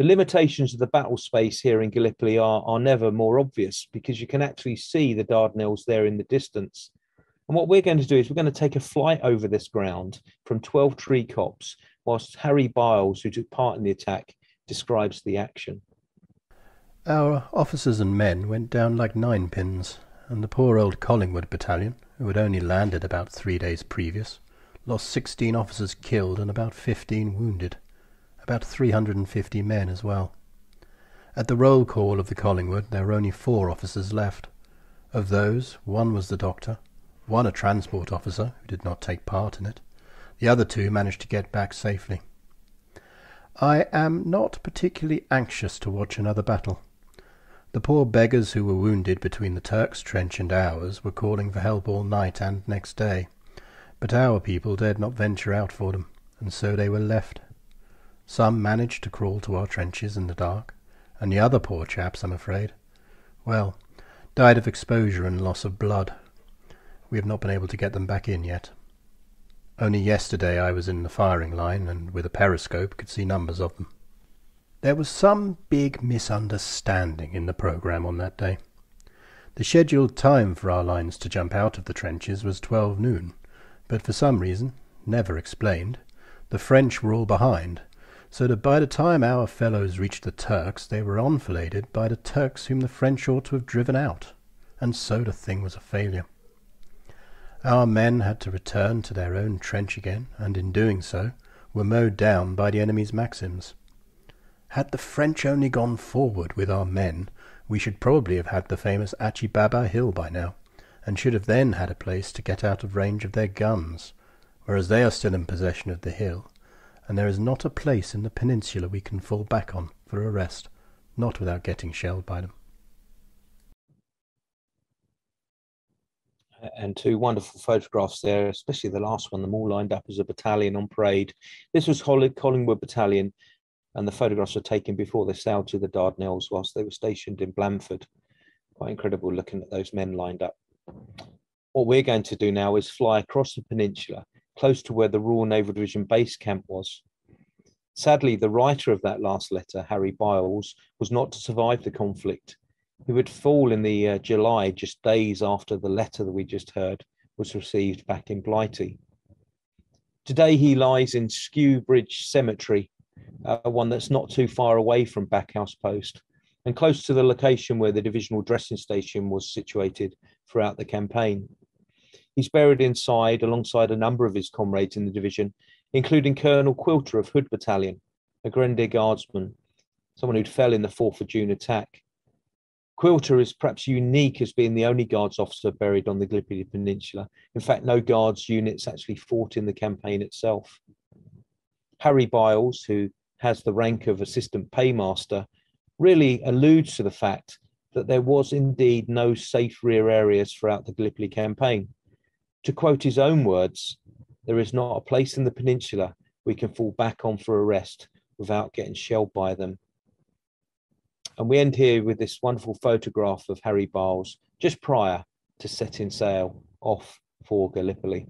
The limitations of the battle space here in Gallipoli are never more obvious, because you can actually see the Dardanelles there in the distance. And what we're going to do is we're going to take a flight over this ground from 12 tree copse, whilst Harry Biles, who took part in the attack, describes the action. Our officers and men went down like ninepins, and the poor old Collingwood battalion, who had only landed about 3 days previous, lost 16 officers killed and about 15 wounded, about 350 men as well. At the roll call of the Collingwood there were only 4 officers left. Of those, 1 was the doctor, 1 a transport officer who did not take part in it. The other 2 managed to get back safely. I am not particularly anxious to watch another battle. The poor beggars who were wounded between the Turks' trench and ours were calling for help all night and next day, but our people dared not venture out for them, and so they were left. Some managed to crawl to our trenches in the dark, and the other poor chaps, I'm afraid, well, died of exposure and loss of blood. We have not been able to get them back in yet. Only yesterday I was in the firing line, and with a periscope could see numbers of them. There was some big misunderstanding in the programme on that day. The scheduled time for our lines to jump out of the trenches was 12 noon, but for some reason, never explained, the French were all behind, so that by the time our fellows reached the Turks they were enfiladed by the Turks whom the French ought to have driven out, and so the thing was a failure. Our men had to return to their own trench again, and in doing so were mowed down by the enemy's Maxims. Had the French only gone forward with our men, we should probably have had the famous Achi Baba Hill by now, and should have then had a place to get out of range of their guns, whereas they are still in possession of the hill, and there is not a place in the peninsula we can fall back on for a rest, not without getting shelled by them. And 2 wonderful photographs there, especially the last one, them all lined up as a battalion on parade. This was Collingwood Battalion, and the photographs were taken before they sailed to the Dardanelles whilst they were stationed in Blandford. Quite incredible looking at those men lined up. What we're going to do now is fly across the peninsula, close to where the Royal Naval Division base camp was. Sadly, the writer of that last letter, Harry Biles, was not to survive the conflict. He would fall in the July, just days after the letter that we just heard was received back in Blighty. Today he lies in Skewbridge Cemetery, one that's not too far away from Backhouse Post, and close to the location where the divisional dressing station was situated throughout the campaign. He's buried inside alongside a number of his comrades in the division, including Colonel Quilter of Hood Battalion, a Grenadier Guardsman, someone who'd fell in the 4th of June attack. Quilter is perhaps unique as being the only Guards officer buried on the Gallipoli Peninsula. In fact, no Guards units actually fought in the campaign itself. Harry Biles, who has the rank of Assistant Paymaster, really alludes to the fact that there was indeed no safe rear areas throughout the Gallipoli campaign. To quote his own words, "There is not a place in the peninsula we can fall back on for a rest without getting shelled by them." And we end here with this wonderful photograph of Harry Biles just prior to setting sail off for Gallipoli.